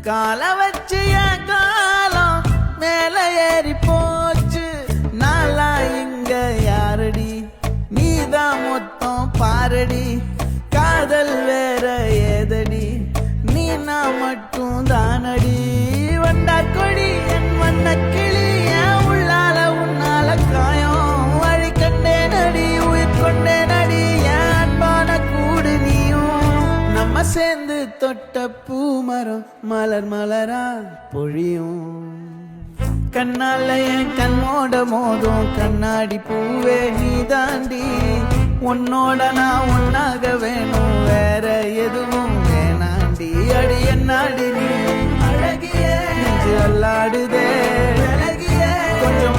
கால வச்சு என் காலம் மேல ஏறி போச்சு. நாளா இங்க யாரடி, நீதான் மொத்தம் பாரடி. காதல் வேற ஏதடி, நீ நான் மட்டும் தானடி. வண்டா கொடி என் வண்ண கிளி, என் உள்ளால உன்னால காயம். வழி கண்டே நடி, உயிர் கொண்டே நடி, என் அன்பான கூடு நீயும். நம்ம சேர்ந்து தொட்ட பூமரம் மலர் மலரா பொழியும். கண்ணால என் கண்ணோட மோதும் கண்ணாடி பூவே நீ தாண்டி. உன்னோட நான் ஒன்னாக வேணும், வேற எதுவும் வேணாண்டி. அடி என்னாடி நீ அழகியே, நெஞ்சு அல்லாடுதே அழகியே, கொஞ்சம்